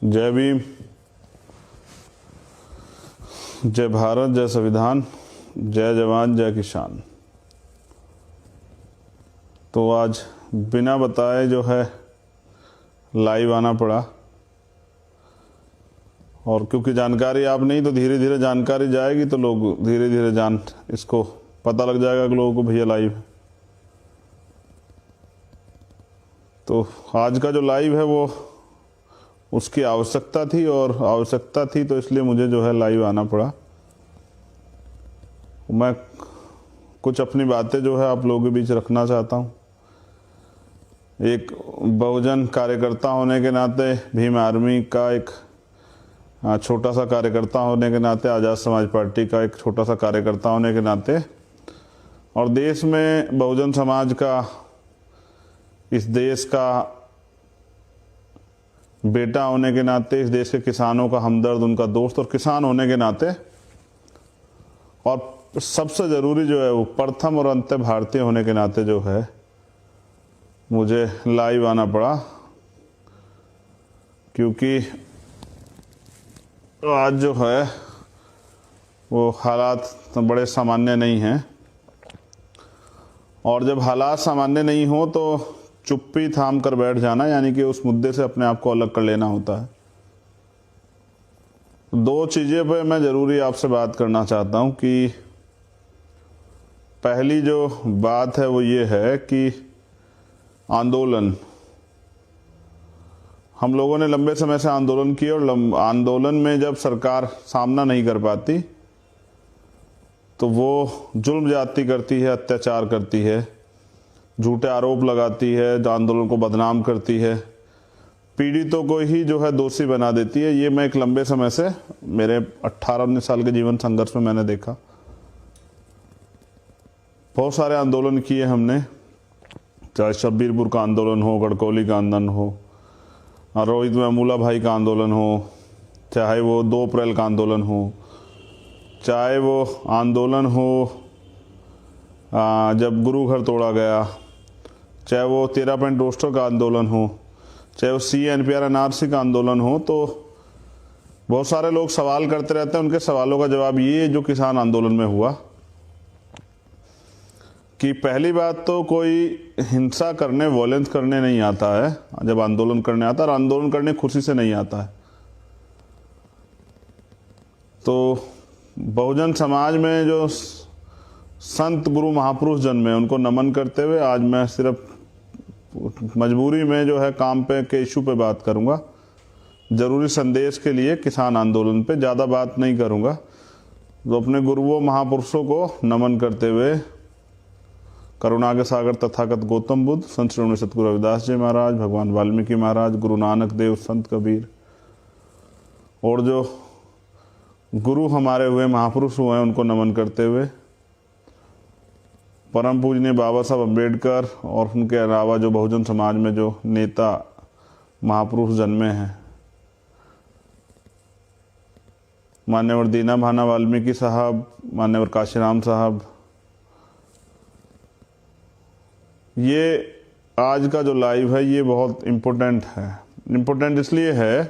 जय भीम, जय भारत, जय संविधान, जय जवान जय किसान। तो आज बिना बताए जो है लाइव आना पड़ा, और क्योंकि जानकारी आप नहीं तो धीरे धीरे जानकारी जाएगी तो लोग धीरे धीरे इसको पता लग जाएगा कि लोगों को भैया लाइव है। तो आज का जो लाइव है वो उसकी आवश्यकता थी, और आवश्यकता थी तो इसलिए मुझे जो है लाइव आना पड़ा। मैं कुछ अपनी बातें जो है आप लोगों के बीच रखना चाहता हूँ। एक बहुजन कार्यकर्ता होने के नाते, भीम आर्मी का एक छोटा सा कार्यकर्ता होने के नाते, आज़ाद समाज पार्टी का एक छोटा सा कार्यकर्ता होने के नाते, और देश में बहुजन समाज का, इस देश का बेटा होने के नाते, इस देश के किसानों का हमदर्द, उनका दोस्त और किसान होने के नाते, और सबसे ज़रूरी जो है वो प्रथम और अंत भारतीय होने के नाते जो है मुझे लाइव आना पड़ा। क्योंकि आज जो है वो हालात बड़े सामान्य नहीं हैं, और जब हालात सामान्य नहीं हो तो चुप्पी थाम कर बैठ जाना, यानी कि उस मुद्दे से अपने आप को अलग कर लेना होता है। दो चीज़ें पे मैं ज़रूरी आपसे बात करना चाहता हूँ कि पहली जो बात है वो ये है कि आंदोलन, हम लोगों ने लंबे समय से आंदोलन किए, और आंदोलन में जब सरकार सामना नहीं कर पाती तो वो जुल्म ज्यादती करती है, अत्याचार करती है, झूठे आरोप लगाती है, आंदोलन को बदनाम करती है, पीड़ितों को ही जो है दोषी बना देती है। ये मैं एक लंबे समय से, मेरे 18-19 साल के जीवन संघर्ष में मैंने देखा। बहुत सारे आंदोलन किए हमने, चाहे शब्बीरपुर का आंदोलन हो, गढ़कौली का आंदोलन हो, रोहित वेमुला भाई का आंदोलन हो, चाहे वो 2 अप्रैल का आंदोलन हो, चाहे वो आंदोलन हो जब गुरु घर तोड़ा गया, चाहे वो 13 पॉइंट रोस्टर का आंदोलन हो, चाहे वो CNPR NRC का आंदोलन हो। तो बहुत सारे लोग सवाल करते रहते हैं, उनके सवालों का जवाब ये जो किसान आंदोलन में हुआ कि पहली बात तो कोई हिंसा करने, वॉयलेंस करने नहीं आता है जब आंदोलन करने आता है, और आंदोलन करने खुशी से नहीं आता है। तो बहुजन समाज में जो संत गुरु महापुरुष जन्मे, उनको नमन करते हुए आज मैं सिर्फ मजबूरी में जो है काम पे के इशू पे बात करूंगा, जरूरी संदेश के लिए किसान आंदोलन पे ज़्यादा बात नहीं करूंगा। तो अपने गुरुओं महापुरुषों को नमन करते हुए, करुणा के सागर तथागत गौतम बुद्ध, संत श्री सतगुरु रविदास जी महाराज, भगवान वाल्मीकि महाराज, गुरु नानक देव, संत कबीर, और जो गुरु हमारे हुए, महापुरुष हुए हैं, उनको नमन करते हुए, परम पूजनीय बाबा साहब अम्बेडकर और उनके अलावा जो बहुजन समाज में जो नेता महापुरुष जन्मे हैं, मान्यवर दीना भाना वाल्मीकि साहब, मान्यवर काशीराम साहब, ये आज का जो लाइव है ये बहुत इम्पोर्टेंट है। इम्पोर्टेंट इसलिए है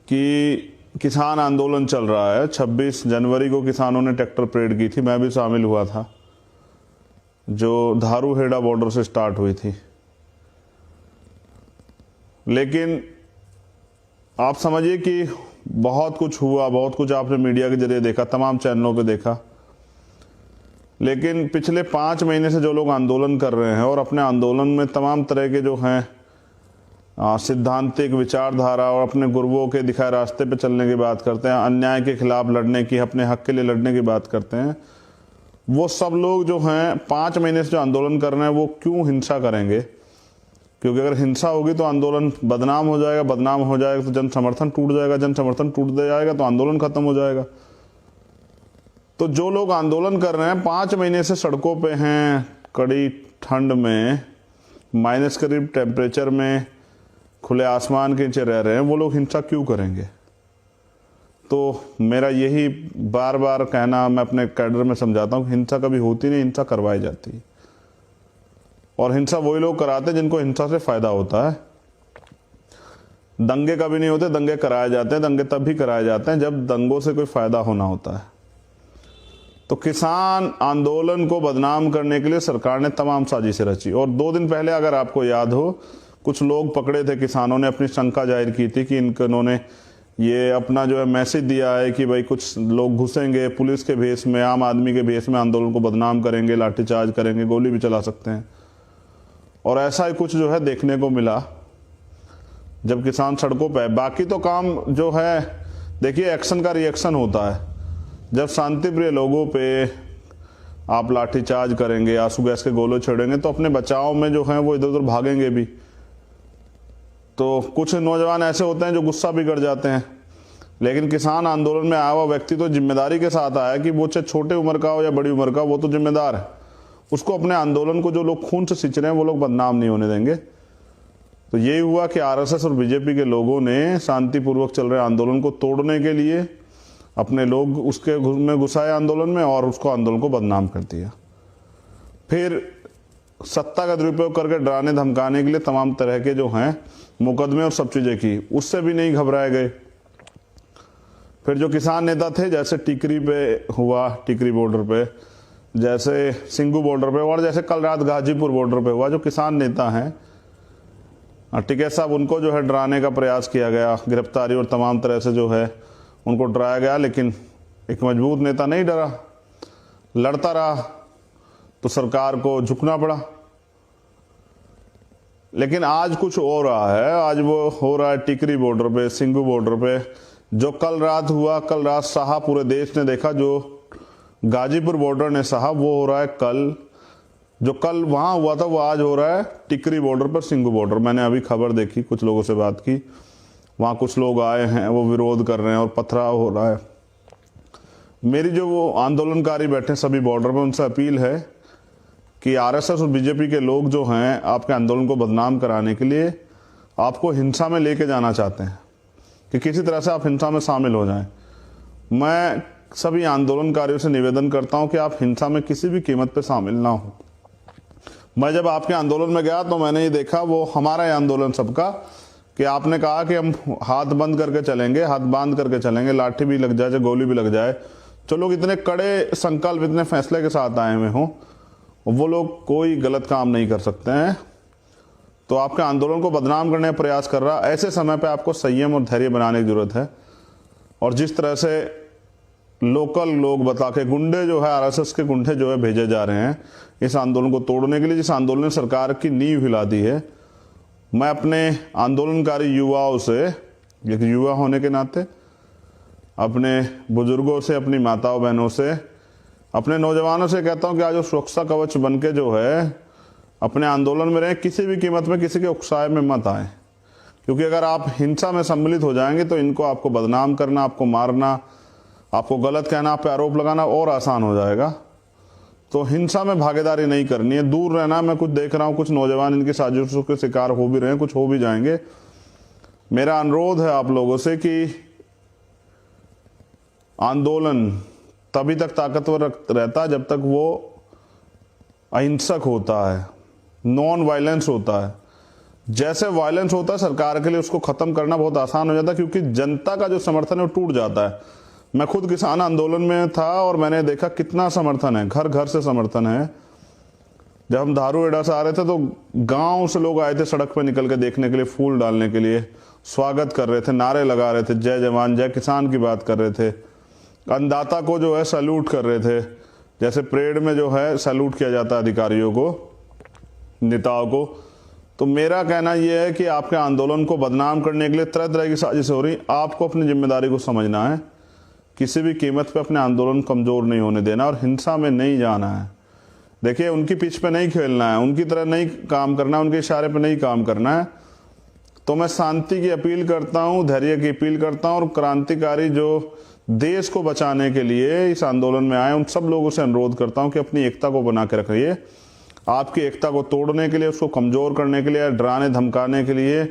कि किसान आंदोलन चल रहा है। 26 जनवरी को किसानों ने ट्रैक्टर परेड की थी, मैं भी शामिल हुआ था, जो धारूहेड़ा बॉर्डर से स्टार्ट हुई थी। लेकिन आप समझिए कि बहुत कुछ हुआ, बहुत कुछ आपने मीडिया के जरिए देखा, तमाम चैनलों पे देखा। लेकिन पिछले 5 महीने से जो लोग आंदोलन कर रहे हैं और अपने आंदोलन में तमाम तरह के जो हैं सिद्धांतिक विचारधारा और अपने गुरुओं के दिखाए रास्ते पे चलने की बात करते हैं, अन्याय के खिलाफ लड़ने की, अपने हक के लिए लड़ने की बात करते हैं, वो सब लोग जो हैं 5 महीने से जो आंदोलन कर रहे हैं वो क्यों हिंसा करेंगे? क्योंकि अगर हिंसा होगी तो आंदोलन बदनाम हो जाएगा, बदनाम हो जाएगा तो जन समर्थन टूट जाएगा, जन समर्थन टूट जाएगा तो आंदोलन खत्म हो जाएगा। तो जो लोग आंदोलन कर रहे हैं, 5 महीने से सड़कों पे हैं, कड़ी ठंड में, माइनस करीब टेम्परेचर में, खुले आसमान के नीचे रह रहे हैं, वो लोग हिंसा क्यों करेंगे? तो मेरा यही बार बार कहना, मैं अपने कैडर में समझाता हूँ, हिंसा कभी होती नहीं, हिंसा करवाई जाती है। और हिंसा वही लोग कराते हैं जिनको हिंसा से फायदा होता है। दंगे कभी नहीं होते, दंगे कराए जाते हैं। दंगे तब भी कराए जाते हैं जब दंगों से कोई फायदा होना होता है। तो किसान आंदोलन को बदनाम करने के लिए सरकार ने तमाम साजिशें रची। और 2 दिन पहले अगर आपको याद हो, कुछ लोग पकड़े थे, किसानों ने अपनी शंका जाहिर की थी कि इन्होंने ये अपना जो है मैसेज दिया है कि भाई कुछ लोग घुसेंगे पुलिस के भेष में, आम आदमी के भेष में, आंदोलन को बदनाम करेंगे, लाठीचार्ज करेंगे, गोली भी चला सकते हैं। और ऐसा ही कुछ जो है देखने को मिला जब किसान सड़कों पर। बाकी तो काम जो है देखिए, एक्शन का रिएक्शन होता है। जब शांति प्रिय लोगों पे आप लाठीचार्ज करेंगे, आंसू गैस के गोले छोड़ेंगे, तो अपने बचाव में जो है वो इधर उधर भागेंगे भी। तो कुछ नौजवान ऐसे होते हैं जो गुस्सा भी कर जाते हैं, लेकिन किसान आंदोलन में आया हुआ व्यक्ति तो जिम्मेदारी के साथ आया कि वो चाहे छोटे उम्र का हो या बड़ी उम्र का, वो तो जिम्मेदार है। उसको अपने आंदोलन को जो लोग खून से सींच रहे हैं वो लोग बदनाम नहीं होने देंगे। तो यही हुआ कि आरएसएस और बीजेपी के लोगों ने शांतिपूर्वक चल रहे आंदोलन को तोड़ने के लिए अपने लोग उसके में घुसाए आंदोलन में और उसको आंदोलन को बदनाम कर दिया। फिर सत्ता का दुरुपयोग करके डराने धमकाने के लिए तमाम तरह के जो हैं मुकदमे और सब चीजें की, उससे भी नहीं घबराए गए। फिर जो किसान नेता थे, जैसे टिकरी पे हुआ, टिकरी बॉर्डर पे, जैसे सिंगू बॉर्डर पे, और जैसे कल रात गाजीपुर बॉर्डर पे हुआ, जो किसान नेता हैं टिकैत साहब, उनको जो है डराने का प्रयास किया गया, गिरफ्तारी और तमाम तरह से जो है उनको डराया गया। लेकिन एक मजबूत नेता नहीं डरा, लड़ता रहा, तो सरकार को झुकना पड़ा। लेकिन आज कुछ हो रहा है, आज वो हो रहा है टिकरी बॉर्डर पे, सिंगू बॉर्डर पे। जो कल रात हुआ, कल रात सहा, पूरे देश ने देखा, जो गाजीपुर बॉर्डर ने सहा, वो हो रहा है कल। जो कल वहां हुआ था वो आज हो रहा है टिकरी बॉर्डर पर, सिंगू बॉर्डर। मैंने अभी खबर देखी, कुछ लोगों से बात की, वहां कुछ लोग आए हैं, वो विरोध कर रहे हैं और पथराव हो रहा है। मेरी जो वो आंदोलनकारी बैठे सभी बॉर्डर पर, उनसे अपील है कि आरएसएस और बीजेपी के लोग जो हैं आपके आंदोलन को बदनाम कराने के लिए आपको हिंसा में लेके जाना चाहते हैं कि किसी तरह से आप हिंसा में शामिल हो जाएं। मैं सभी आंदोलनकारियों से निवेदन करता हूं कि आप हिंसा में किसी भी कीमत पे शामिल ना हो। मैं जब आपके आंदोलन में गया तो मैंने ये देखा, वो हमारा ये आंदोलन सबका, कि आपने कहा कि हम हाथ बंद करके चलेंगे, हाथ बांध करके चलेंगे, लाठी भी लग जाए, गोली भी लग जाए। जो लोग इतने कड़े संकल्प, इतने फैसले के साथ आए हुए हों, वो लोग कोई गलत काम नहीं कर सकते हैं। तो आपके आंदोलन को बदनाम करने का प्रयास कर रहा, ऐसे समय पे आपको संयम और धैर्य बनाने की जरूरत है। और जिस तरह से लोकल लोग बता के, गुंडे जो है, आरएसएस के गुंडे जो है भेजे जा रहे हैं इस आंदोलन को तोड़ने के लिए, जिस आंदोलन ने सरकार की नींव हिला दी है, मैं अपने आंदोलनकारी युवाओं से, एक युवा होने के नाते, अपने बुजुर्गों से, अपनी माताओं बहनों से, अपने नौजवानों से कहता हूं कि आज वो सुरक्षा कवच बन के जो है अपने आंदोलन में रहे, किसी भी कीमत में किसी के उकसाए में मत आए। क्योंकि अगर आप हिंसा में सम्मिलित हो जाएंगे तो इनको आपको बदनाम करना, आपको मारना, आपको गलत कहना, आप पे आरोप लगाना और आसान हो जाएगा। तो हिंसा में भागीदारी नहीं करनी है, दूर रहना। मैं कुछ देख रहा हूं, कुछ नौजवान इनकी साजिशों के शिकार हो भी रहे हैं, कुछ हो भी जाएंगे। मेरा अनुरोध है आप लोगों से कि आंदोलन तभी तक ताकतवर रहता है जब तक वो अहिंसक होता है, नॉन वायलेंस होता है। जैसे वायलेंस होता है सरकार के लिए, उसको खत्म करना बहुत आसान हो जाता है, क्योंकि जनता का जो समर्थन है वो टूट जाता है। मैं खुद किसान आंदोलन में था और मैंने देखा कितना समर्थन है, घर घर से समर्थन है। जब हम धारूहेड़ा से आ रहे थे तो गांव से लोग आए थे सड़क पर निकल के देखने के लिए, फूल डालने के लिए, स्वागत कर रहे थे, नारे लगा रहे थे, जय जवान जय किसान की बात कर रहे थे, अन्नदाता को जो है सैल्यूट कर रहे थे। जैसे परेड में जो है सैल्यूट किया जाता है अधिकारियों को, नेताओं को। तो मेरा कहना यह है कि आपके आंदोलन को बदनाम करने के लिए तरह तरह की साजिश हो रही। आपको अपनी जिम्मेदारी को समझना है, किसी भी कीमत पे अपने आंदोलन कमजोर नहीं होने देना और हिंसा में नहीं जाना है। देखिए, उनकी पिच पे नहीं खेलना है, उनकी तरह नहीं काम करना है, उनके इशारे पे नहीं काम करना है। तो मैं शांति की अपील करता हूँ, धैर्य की अपील करता हूँ, और क्रांतिकारी जो देश को बचाने के लिए इस आंदोलन में आए उन सब लोगों से अनुरोध करता हूँ कि अपनी एकता को बना के रखिए। आपकी एकता को तोड़ने के लिए, उसको कमजोर करने के लिए, डराने धमकाने के लिए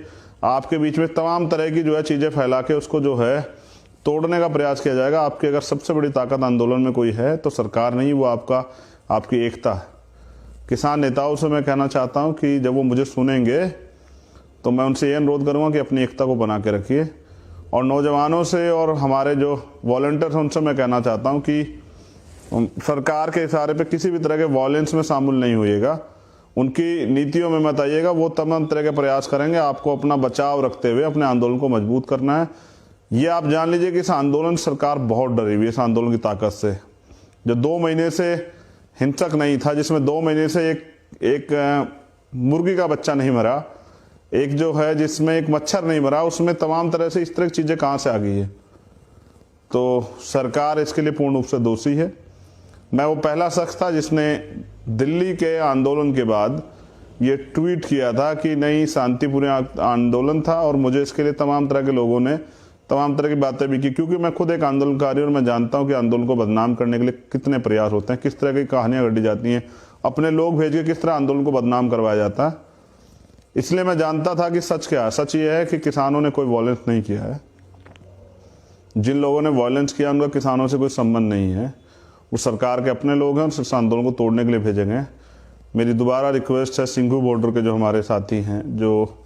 आपके बीच में तमाम तरह की जो है चीजें फैला के उसको जो है तोड़ने का प्रयास किया जाएगा। आपकी अगर सबसे बड़ी ताकत आंदोलन में कोई है तो सरकार नहीं, वो आपकी एकता है। किसान नेताओं से मैं कहना चाहता हूं कि जब वो मुझे सुनेंगे तो मैं उनसे ये अनुरोध करूँगा कि अपनी एकता को बना के रखिए। और नौजवानों से और हमारे जो वॉलंटियर्स हैं उनसे मैं कहना चाहता हूँ कि सरकार के इशारे पे किसी भी तरह के वॉयलेंस में शामिल नहीं होइएगा, उनकी नीतियों में मत आइएगा। वो तमाम तरह के प्रयास करेंगे, आपको अपना बचाव रखते हुए अपने आंदोलन को मजबूत करना है। ये आप जान लीजिए कि इस आंदोलन सरकार बहुत डरी हुई है, इस आंदोलन की ताकत से। जो 2 महीने से हिंसक नहीं था, जिसमें 2 महीने से एक मुर्गी का बच्चा नहीं मरा, एक जो है जिसमें एक मच्छर नहीं मरा, उसमें तमाम तरह से इस तरह की चीज़ें कहाँ से आ गई है। तो सरकार इसके लिए पूर्ण रूप से दोषी है। मैं वो पहला शख्स था जिसने दिल्ली के आंदोलन के बाद ये ट्वीट किया था कि नहीं, शांतिपूर्ण आंदोलन था, और मुझे इसके लिए तमाम तरह के लोगों ने तमाम तरह की बातें भी की, क्योंकि मैं खुद एक आंदोलनकारी और मैं जानता हूं कि आंदोलन को बदनाम करने के लिए कितने प्रयास होते हैं, किस तरह की कहानियां घटी जाती हैं, अपने लोग भेज के किस तरह आंदोलन को बदनाम करवाया जाता है। इसलिए मैं जानता था कि सच क्या है। सच ये है कि किसानों ने कोई वॉयलेंस नहीं किया है। जिन लोगों ने वॉयलेंस किया उनका किसानों से कोई संबंध नहीं है, वो सरकार के अपने लोग हैं और इस आंदोलन को तोड़ने के लिए भेजे गए। मेरी दोबारा रिक्वेस्ट है, सिंघू बॉर्डर के जो हमारे साथी हैं, जो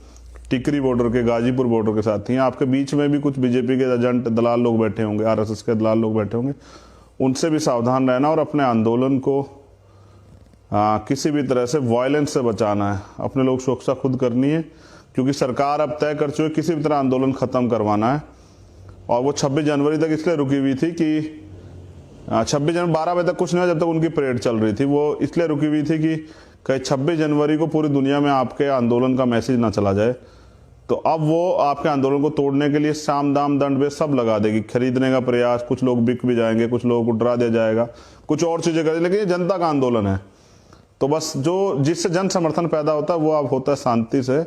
टिकरी बॉर्डर के, गाजीपुर बॉर्डर के साथी हैं, आपके बीच में भी कुछ बीजेपी के एजेंट दलाल लोग बैठे होंगे, आरएसएस के दलाल लोग बैठे होंगे, उनसे भी सावधान रहना और अपने आंदोलन को किसी भी तरह से वायलेंस से बचाना है। अपने लोग सुरक्षा खुद करनी है, क्योंकि सरकार अब तय कर चुकी है किसी भी तरह आंदोलन ख़त्म करवाना है। और वो 26 जनवरी तक इसलिए रुकी हुई थी कि 26 जनवरी 12 बजे तक कुछ नहीं हुआ, जब तक उनकी परेड चल रही थी। वो इसलिए रुकी हुई थी कि कहीं 26 जनवरी को पूरी दुनिया में आपके आंदोलन का मैसेज ना चला जाए। तो अब वो आपके आंदोलन को तोड़ने के लिए साम दाम दंड वे सब लगा देगी, खरीदने का प्रयास, कुछ लोग बिक भी जाएंगे, कुछ लोगों को डरा दिया जाएगा, कुछ और चीज़ें करेंगे, लेकिन ये जनता का आंदोलन है। तो बस जो जिससे जन समर्थन पैदा होता है वो अब होता है शांति से।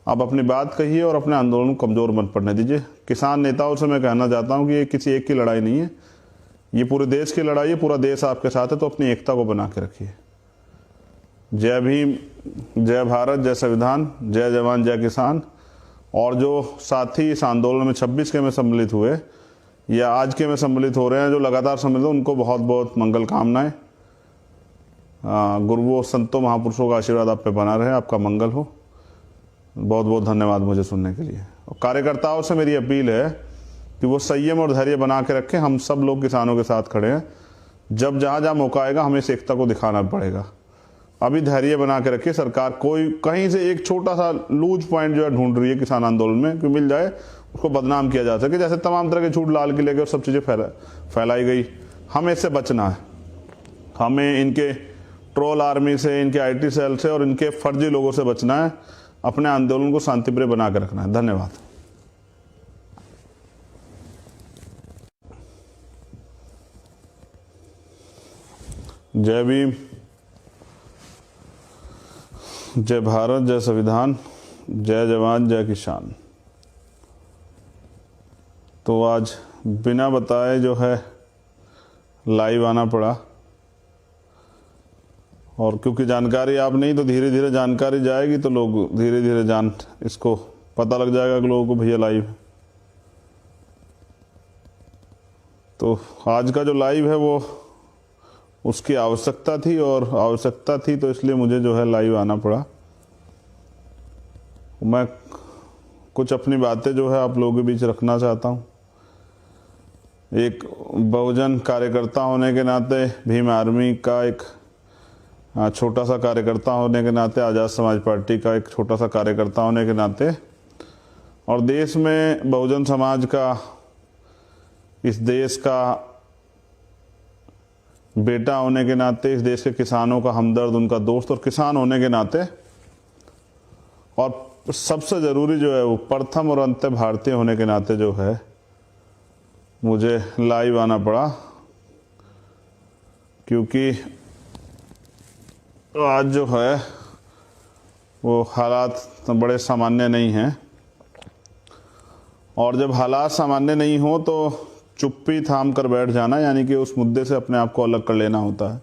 आप अपनी बात कहिए और अपने आंदोलन को कमज़ोर मत पड़ने दीजिए। किसान नेताओं से मैं कहना चाहता हूँ कि ये किसी एक की लड़ाई नहीं है, ये पूरे देश की लड़ाई है, पूरा देश आपके साथ है। तो अपनी एकता को बना के रखिए। जय भीम, जय भारत, जय संविधान, जय जवान, जय किसान। और जो साथी इस आंदोलन में 26 के में सम्मिलित हुए या आज के में सम्मिलित हो रहे हैं, जो लगातार सम्मिलित, उनको बहुत बहुत मंगल कामनाएं। गुरुओं, संतों, महापुरुषों का आशीर्वाद आप पे बना रहे, आपका मंगल हो। बहुत बहुत धन्यवाद मुझे सुनने के लिए। और कार्यकर्ताओं से मेरी अपील है कि वो संयम और धैर्य बना के रखें। हम सब लोग किसानों के साथ खड़े हैं। जब जहाँ जहाँ मौका आएगा हमें इस एकता को दिखाना पड़ेगा। अभी धैर्य बना के रखिए। सरकार कोई कहीं से एक छोटा सा लूज पॉइंट जो है ढूंढ रही है किसान आंदोलन में कि मिल जाए, उसको बदनाम किया जा सके। जैसे तमाम तरह के झूठ लाल किले के और सब चीज़ें फैलाई गई। हमें इससे बचना है। हमें इनके ट्रोल आर्मी से, इनके IT सेल से और इनके फर्जी लोगों से बचना है। अपने आंदोलन को शांतिप्रिय बना के रखना है। धन्यवाद। जय भीम, जय भारत, जय संविधान, जय जवान, जय किसान। तो आज बिना बताए जो है लाइव आना पड़ा, और क्योंकि जानकारी आप नहीं, तो धीरे धीरे जानकारी जाएगी तो लोग धीरे धीरे इसको पता लग जाएगा कि लोगों को भैया लाइव है। तो आज का जो लाइव है वो उसकी आवश्यकता थी, और आवश्यकता थी तो इसलिए मुझे जो है लाइव आना पड़ा। मैं कुछ अपनी बातें जो है आप लोगों के बीच रखना चाहता हूँ। एक बहुजन कार्यकर्ता होने के नाते, भीम आर्मी का एक छोटा सा कार्यकर्ता होने के नाते, आज़ाद समाज पार्टी का एक छोटा सा कार्यकर्ता होने के नाते, और देश में बहुजन समाज का, इस देश का बेटा होने के नाते, इस देश के किसानों का हमदर्द, उनका दोस्त और किसान होने के नाते, और सबसे ज़रूरी जो है वो प्रथम और अंत भारतीय होने के नाते जो है मुझे लाइव आना पड़ा। क्योंकि आज जो है वो हालात बड़े सामान्य नहीं हैं, और जब हालात सामान्य नहीं हो तो चुप्पी थाम कर बैठ जाना, यानी कि उस मुद्दे से अपने आप को अलग कर लेना होता है।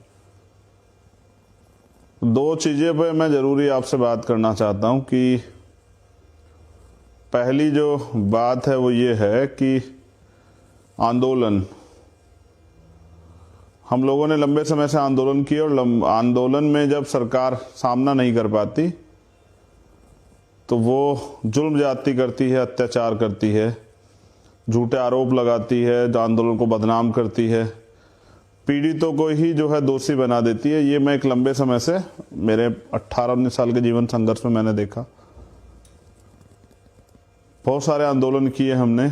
2 चीज़ें पे मैं ज़रूरी आपसे बात करना चाहता हूँ कि पहली जो बात है वो ये है कि आंदोलन, हम लोगों ने लंबे समय से आंदोलन किए, और आंदोलन में जब सरकार सामना नहीं कर पाती तो वो जुल्म ज्यादती करती है, अत्याचार करती है, झूठे आरोप लगाती है, आंदोलन को बदनाम करती है, पीड़ितों को ही जो है दोषी बना देती है। ये मैं एक लंबे समय से मेरे 18-19 साल के जीवन संघर्ष में मैंने देखा। बहुत सारे आंदोलन किए हमने,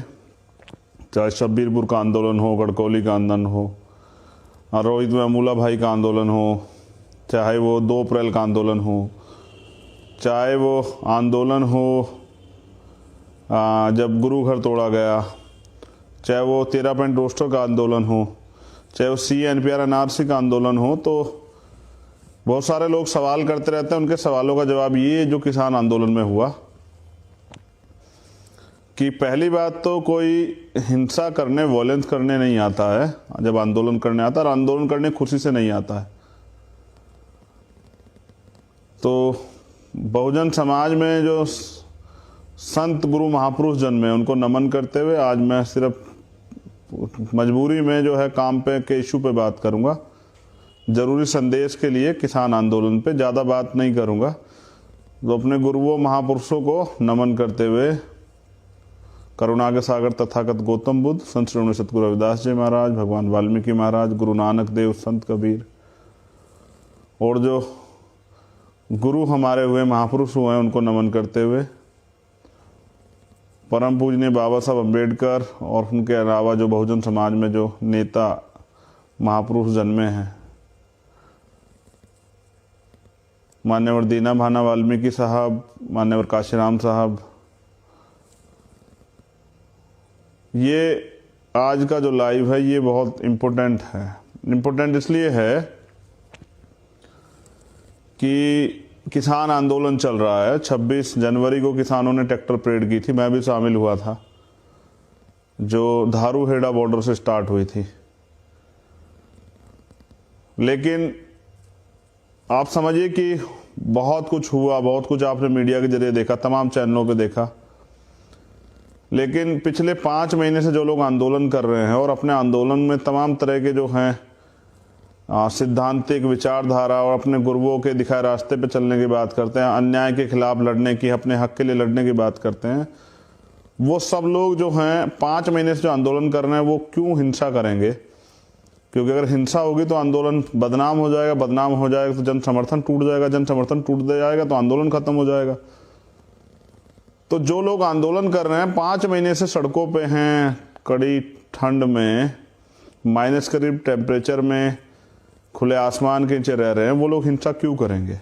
चाहे शब्बीरपुर का आंदोलन हो, गड़कौली का आंदोलन हो, रोहित महमूला भाई का आंदोलन हो, चाहे वो 2 अप्रैल का आंदोलन हो, चाहे वो आंदोलन हो जब गुरु घर तोड़ा गया, चाहे वो 13 पॉइंट रोस्टर का आंदोलन हो, चाहे वो CA-NPR NRC का आंदोलन हो। तो बहुत सारे लोग सवाल करते रहते हैं, उनके सवालों का जवाब ये जो किसान आंदोलन में हुआ कि पहली बात तो कोई हिंसा करने, वॉयलेंस करने नहीं आता है जब आंदोलन करने आता है, और आंदोलन करने खुशी से नहीं आता है। तो बहुजन समाज में जो संत गुरु महापुरुष जन्मे उनको नमन करते हुए आज मैं सिर्फ मजबूरी में जो है काम पे के इशू पे बात करूंगा, जरूरी संदेश के लिए किसान आंदोलन पे ज़्यादा बात नहीं करूंगा। तो अपने गुरुओं महापुरुषों को नमन करते हुए करुणा के सागर तथागत गौतम बुद्ध, संत श्री सतगुरु रविदास जी महाराज, भगवान वाल्मीकि महाराज, गुरु नानक देव, संत कबीर और जो गुरु हमारे हुए महापुरुष हुए हैं उनको नमन करते हुए परम पूजनीय बाबा साहब अम्बेडकर और उनके अलावा जो बहुजन समाज में जो नेता महापुरुष जन्मे हैं, मान्यवर दीना भाना वाल्मीकि साहब, मान्यवर काशीराम साहब, ये आज का जो लाइव है ये बहुत इम्पोर्टेंट है। इम्पोर्टेंट इसलिए है कि किसान आंदोलन चल रहा है। 26 जनवरी को किसानों ने ट्रैक्टर परेड की थी, मैं भी शामिल हुआ था, जो धारूहेड़ा बॉर्डर से स्टार्ट हुई थी। लेकिन आप समझिए कि बहुत कुछ हुआ, बहुत कुछ आपने मीडिया के जरिए देखा, तमाम चैनलों पे देखा। लेकिन पिछले 5 महीने से जो लोग आंदोलन कर रहे हैं और अपने आंदोलन में तमाम तरह के जो हैं सिद्धांतिक विचारधारा और अपने गुरुओं के दिखाए रास्ते पे चलने की बात करते हैं, अन्याय के खिलाफ लड़ने की, अपने हक के लिए लड़ने की बात करते हैं, वो सब लोग जो हैं 5 महीने से जो आंदोलन कर रहे हैं वो क्यों हिंसा करेंगे? क्योंकि अगर हिंसा होगी तो आंदोलन बदनाम हो जाएगा, बदनाम हो जाएगा तो जन समर्थन टूट जाएगा, जन समर्थन टूट जाएगा तो आंदोलन खत्म हो जाएगा। तो जो लोग आंदोलन कर रहे हैं 5 महीने से सड़कों पे हैं, कड़ी ठंड में, माइनस करीब टेम्परेचर में, खुले आसमान के नीचे रह रहे हैं, वो लोग हिंसा क्यों करेंगे?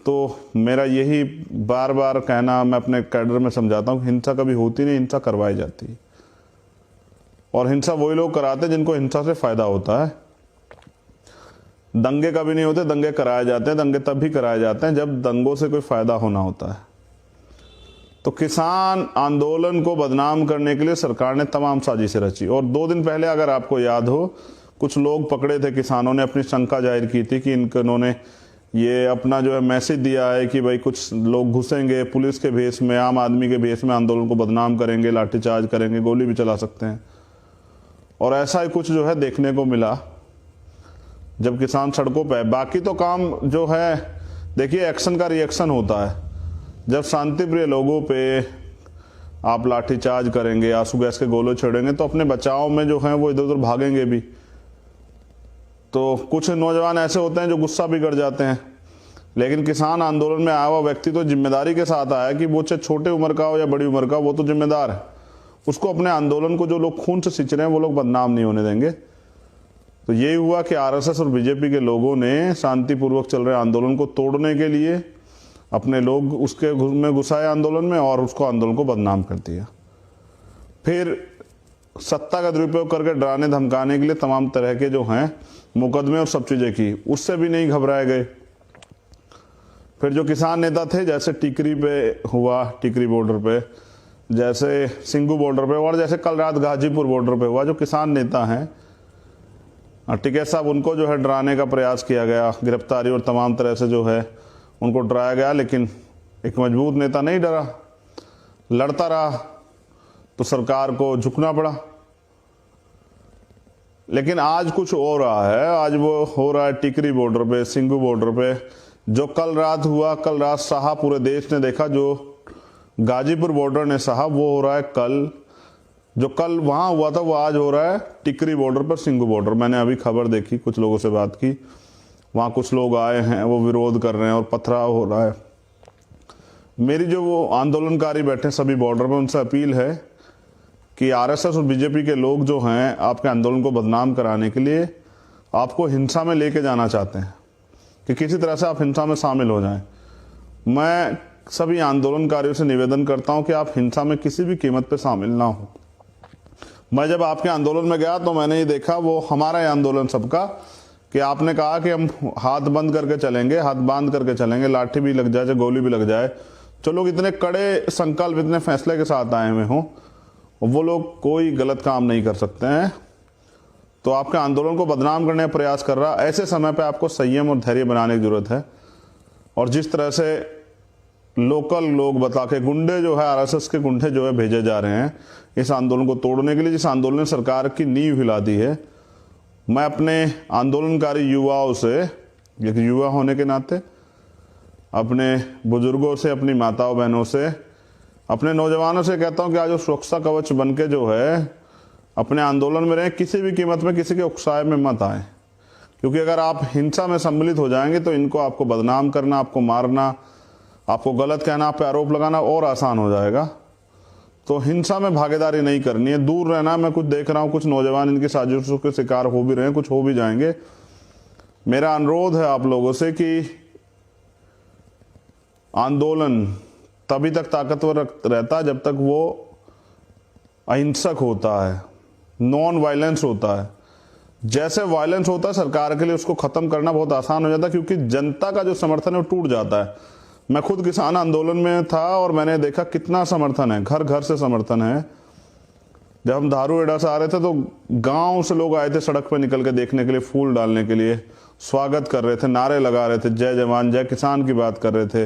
तो मेरा यही बार बार कहना मैं अपने कैडर में समझाता हूँ कि हिंसा कभी होती नहीं, हिंसा करवाई जाती है। और हिंसा वही लोग कराते हैं जिनको हिंसा से फायदा होता है। दंगे कभी नहीं होते, दंगे कराए जाते हैं। दंगे तब भी कराए जाते हैं जब दंगों से कोई फायदा होना होता है। तो किसान आंदोलन को बदनाम करने के लिए सरकार ने तमाम साजिशें रची। और 2 दिन पहले अगर आपको याद हो, कुछ लोग पकड़े थे, किसानों ने अपनी शंका जाहिर की थी कि इन्होंने ये अपना जो है मैसेज दिया है कि भाई कुछ लोग घुसेंगे पुलिस के भेष में, आम आदमी के भेष में, आंदोलन को बदनाम करेंगे, लाठीचार्ज करेंगे, गोली भी चला सकते हैं। और ऐसा ही कुछ जो है देखने को मिला जब किसान सड़कों पर। बाकी तो काम जो है देखिए, एक्शन का रिएक्शन होता है। जब शांति प्रिय लोगों पे आप लाठीचार्ज करेंगे, आंसू गैस के गोले छोड़ेंगे तो अपने बचाव में जो है वो इधर उधर भागेंगे भी। तो कुछ नौजवान ऐसे होते हैं जो गुस्सा भी कर जाते हैं। लेकिन किसान आंदोलन में आया हुआ व्यक्ति तो जिम्मेदारी के साथ आया कि वो चाहे छोटे उम्र का हो या बड़ी उम्र का, वो तो जिम्मेदार है। उसको अपने आंदोलन को जो लोग खून से सिंच रहे हैं वो लोग बदनाम नहीं होने देंगे। तो यही हुआ कि आरएसएस और बीजेपी के लोगों ने शांतिपूर्वक चल रहे आंदोलन को तोड़ने के लिए अपने लोग उसके में घुसाए आंदोलन में और उसको आंदोलन को बदनाम कर दिया। फिर सत्ता का दुरुपयोग करके डराने धमकाने के लिए तमाम तरह के जो हैं मुकदमे और सब चीजें की, उससे भी नहीं घबराए गए। फिर जो किसान नेता थे, जैसे टिकरी पे हुआ, टिकरी बॉर्डर पे, जैसे सिंगू बॉर्डर पे, और जैसे कल रात गाजीपुर बॉर्डर पे हुआ, जो किसान नेता हैं टिकैत साहब, उनको जो है डराने का प्रयास किया गया, गिरफ्तारी और तमाम तरह से जो है उनको डराया गया। लेकिन एक मजबूत नेता नहीं डरा, लड़ता रहा, तो सरकार को झुकना पड़ा। लेकिन आज कुछ हो रहा है, आज वो हो रहा है टिकरी बॉर्डर पे, सिंगू बॉर्डर पे, जो कल रात हुआ, कल रात सहा पूरे देश ने देखा, जो गाजीपुर बॉर्डर ने सहा वो हो रहा है कल। जो कल वहाँ हुआ था वो आज हो रहा है टिकरी बॉर्डर पर, सिंघू बॉर्डर। मैंने अभी खबर देखी, कुछ लोगों से बात की, वहाँ कुछ लोग आए हैं, वो विरोध कर रहे हैं और पथराव हो रहा है। मेरी जो वो आंदोलनकारी बैठे सभी बॉर्डर पर, उनसे अपील है कि आरएसएस और बीजेपी के लोग जो हैं आपके आंदोलन को बदनाम कराने के लिए आपको हिंसा में लेके जाना चाहते हैं कि किसी तरह से आप हिंसा में शामिल हो जाएं। मैं सभी आंदोलनकारियों से निवेदन करता हूं कि आप हिंसा में किसी भी कीमत पे शामिल ना हो। मैं जब आपके आंदोलन में गया तो मैंने ये देखा, वो हमारा ये आंदोलन सबका, कि आपने कहा कि हम हाथ बंद करके चलेंगे, हाथ बांध करके चलेंगे, लाठी भी लग जाए, गोली भी लग जाए। जो लोग इतने कड़े संकल्प, इतने फैसले के साथ आए हुए हों, वो लोग कोई गलत काम नहीं कर सकते हैं। तो आपके आंदोलन को बदनाम करने का प्रयास कर रहा, ऐसे समय पे आपको संयम और धैर्य बनाने की जरूरत है। और जिस तरह से लोकल लोग बता के गुंडे जो है, आरएसएस के गुंडे जो है भेजे जा रहे हैं इस आंदोलन को तोड़ने के लिए, जिस आंदोलन ने सरकार की नींव हिला दी है, मैं अपने आंदोलनकारी युवाओं से, एक युवा होने के नाते, अपने बुजुर्गों से, अपनी माताओं बहनों से, अपने नौजवानों से कहता हूं कि आज वो सुरक्षा कवच बन के जो है अपने आंदोलन में रहें। किसी भी कीमत में किसी के उकसाए में मत आए, क्योंकि अगर आप हिंसा में सम्मिलित हो जाएंगे तो इनको आपको बदनाम करना, आपको मारना, आपको गलत कहना, आप पे आरोप लगाना और आसान हो जाएगा। तो हिंसा में भागीदारी नहीं करनी है, दूर रहना। मैं कुछ देख रहा हूँ, कुछ नौजवान इनकी साजिशों के शिकार हो भी रहे हैं, कुछ हो भी जाएंगे। मेरा अनुरोध है आप लोगों से कि आंदोलन तभी तक ताकतवर रहता है जब तक वो अहिंसक होता है, नॉन वायलेंस होता है। जैसे वायलेंस होता है सरकार के लिए उसको खत्म करना बहुत आसान हो जाता है, क्योंकि जनता का जो समर्थन है वो टूट जाता है। मैं खुद किसान आंदोलन में था और मैंने देखा कितना समर्थन है, घर घर से समर्थन है। जब हम धारूहेड़ा से आ रहे थे तो गांव से लोग आए थे सड़क पर निकल के देखने के लिए, फूल डालने के लिए, स्वागत कर रहे थे, नारे लगा रहे थे, जय जवान जय किसान की बात कर रहे थे,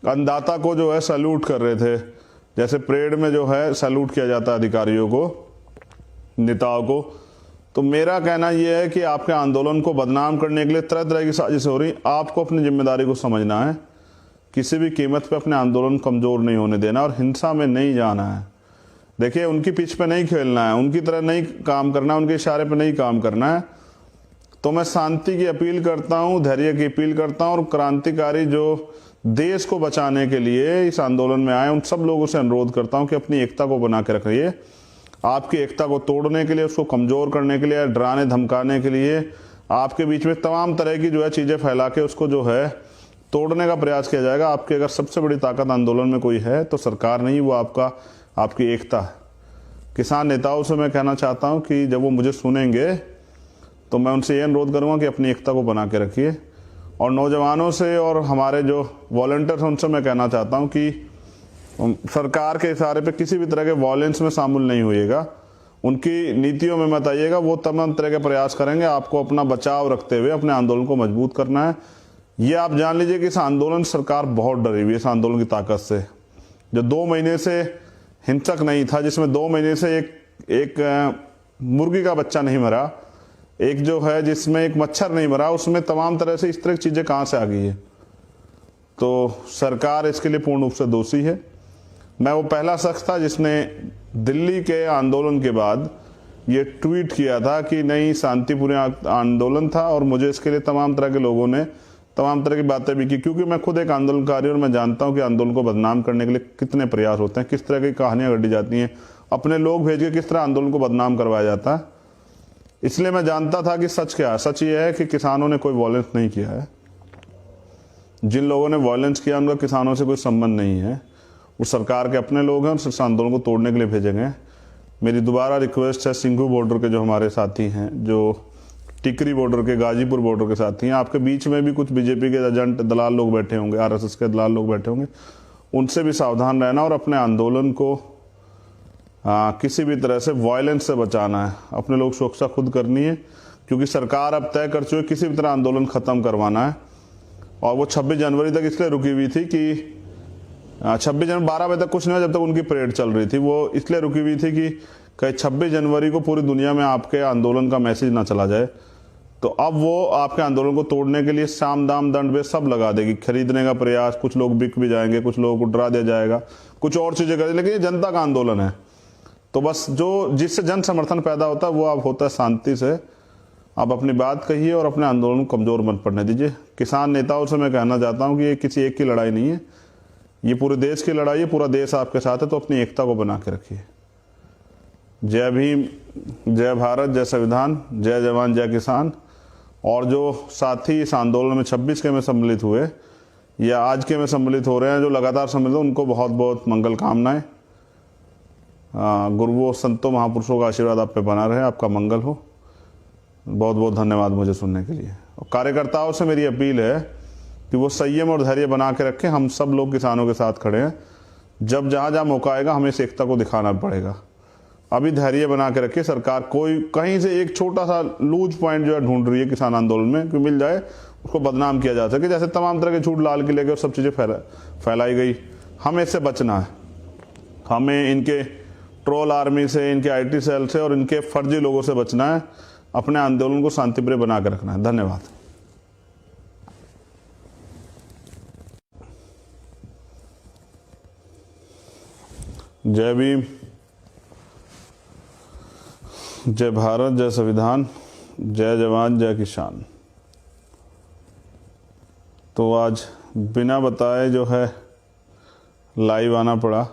अन्नदाता को जो है सैल्यूट कर रहे थे, जैसे परेड में जो है सैल्यूट किया जाता है अधिकारियों को, नेताओं को। तो मेरा कहना यह है कि आपके आंदोलन को बदनाम करने के लिए तरह तरह की साजिश हो रही। आपको अपनी जिम्मेदारी को समझना है, किसी भी कीमत पे अपने आंदोलन कमजोर नहीं होने देना और हिंसा में नहीं जाना है। देखिए, उनकी पिच पे नहीं खेलना है, उनकी तरह नहीं काम करना है, उनके इशारे पे नहीं काम करना है। तो मैं शांति की अपील करता हूँ, धैर्य की अपील करता हूँ, और क्रांतिकारी जो देश को बचाने के लिए इस आंदोलन में आए उन सब लोगों से अनुरोध करता हूँ कि अपनी एकता को बना के रखिए। आपकी एकता को तोड़ने के लिए, उसको कमजोर करने के लिए, डराने धमकाने के लिए, आपके बीच में तमाम तरह की जो है चीजें फैला के उसको जो है तोड़ने का प्रयास किया जाएगा। आपकी अगर सबसे बड़ी ताकत आंदोलन में कोई है तो सरकार नहीं, वो आपकी एकता है। किसान नेताओं से मैं कहना चाहता हूं कि जब वो मुझे सुनेंगे तो मैं उनसे ये अनुरोध करूंगा कि अपनी एकता को बना के रखिए। और नौजवानों से और हमारे जो वॉलंटियर्स हैं उनसे मैं कहना चाहता हूं कि सरकार के इशारे पे किसी भी तरह के वॉयलेंस में शामिल नहीं होइएगा, उनकी नीतियों में मत आइएगा। वो तमाम तरह के प्रयास करेंगे, आपको अपना बचाव रखते हुए अपने आंदोलन को मजबूत करना है। ये आप जान लीजिए कि इस आंदोलन सरकार बहुत डरी हुई है, इस आंदोलन की ताकत से। जो 2 महीने से हिंसक नहीं था, जिसमें 2 महीने से एक मुर्गी का बच्चा नहीं मरा, एक जो है जिसमें एक मच्छर नहीं मरा, उसमें तमाम तरह से इस तरह की चीजें कहां से आ गई है। तो सरकार इसके लिए पूर्ण रूप से दोषी है। मैं वो पहला शख्स था जिसने दिल्ली के आंदोलन के बाद ये ट्वीट किया था कि नहीं, शांतिपूर्ण आंदोलन था, और मुझे इसके लिए तमाम तरह के लोगों ने तमाम तरह की बातें भी की, क्योंकि मैं खुद एक आंदोलनकारी और मैं जानता हूं कि आंदोलन को बदनाम करने के लिए कितने प्रयास होते हैं, किस तरह की कहानियां घटी जाती हैं, अपने लोग भेज के किस तरह आंदोलन को बदनाम करवाया जाता है। इसलिए मैं जानता था कि सच क्या है। सच ये है कि किसानों ने कोई वॉयलेंस नहीं किया है। जिन लोगों ने वॉयलेंस किया उनका किसानों से कोई संबंध नहीं है, वो सरकार के अपने लोग हैं और सिर्फ आंदोलन को तोड़ने के लिए भेजे गए। मेरी दोबारा रिक्वेस्ट है, सिंघू बॉर्डर के जो हमारे साथी हैं, जो टिकरी बॉर्डर के, गाजीपुर बॉर्डर के साथी हैं, आपके बीच में भी कुछ बीजेपी के एजेंट दलाल लोग बैठे होंगे, आरएसएस के दलाल लोग बैठे होंगे, उनसे भी सावधान रहना और अपने आंदोलन को किसी भी तरह से वायलेंस से बचाना है। अपने लोग सुरक्षा खुद करनी है, क्योंकि सरकार अब तय कर चुकी है किसी भी तरह आंदोलन खत्म करवाना है। और वो 26 जनवरी तक इसलिए रुकी हुई थी कि 26 जनवरी 12 बजे तक कुछ नहीं हुआ, जब तक उनकी परेड चल रही थी। वो इसलिए रुकी हुई थी कि कहीं 26 जनवरी को पूरी दुनिया में आपके आंदोलन का मैसेज ना चला जाए। तो अब वो आपके आंदोलन को तोड़ने के लिए साम दाम दंड भेद सब लगा देगी, खरीदने का प्रयास, कुछ लोग बिक भी जाएंगे, कुछ लोगों को डरा दिया जाएगा, कुछ और चीजें करेंगे, लेकिन ये जनता का आंदोलन है। तो बस जो जिससे जन समर्थन पैदा होता है वो अब होता है शांति से। आप अपनी बात कहिए और अपने आंदोलन को कमजोर मत पड़ने दीजिए। किसान नेताओं से मैं कहना चाहता हूँ कि ये किसी एक की लड़ाई नहीं है, ये पूरे देश की लड़ाई है, पूरा देश आपके साथ है, तो अपनी एकता को बना के रखिए। जय भीम, जय भारत, जय संविधान, जय जवान जय किसान। और जो साथी इस आंदोलन में 26 के में सम्मिलित हुए या आज के में सम्मिलित हो रहे हैं, जो लगातार सम्मिलित, उनको बहुत बहुत मंगल कामनाएं। गुरुओं, संतों, महापुरुषों का आशीर्वाद आप पे बना रहे, आपका मंगल हो। बहुत बहुत धन्यवाद मुझे सुनने के लिए। और कार्यकर्ताओं से मेरी अपील है कि वो संयम और धैर्य बना के रखें। हम सब लोग किसानों के साथ खड़े हैं। जब जहाँ जहाँ मौका आएगा हमें इस एकता को दिखाना पड़ेगा। अभी धैर्य बना के रखिए। सरकार कोई कहीं से एक छोटा सा लूज पॉइंट जो है ढूंढ रही है किसान आंदोलन में कि मिल जाए, उसको बदनाम किया जा सके। जैसे तमाम तरह के झूठ लाल किले के और सब चीज़ें फैलाई गई, हमें इससे बचना है। हमें इनके ट्रोल आर्मी से, इनके IT सेल से और इनके फर्जी लोगों से बचना है। अपने आंदोलन को शांतिप्रिय बना के रखना है। धन्यवाद। जय भीम, जय भारत, जय संविधान, जय जवान जय किसान। तो आज बिना बताए जो है लाइव आना पड़ा,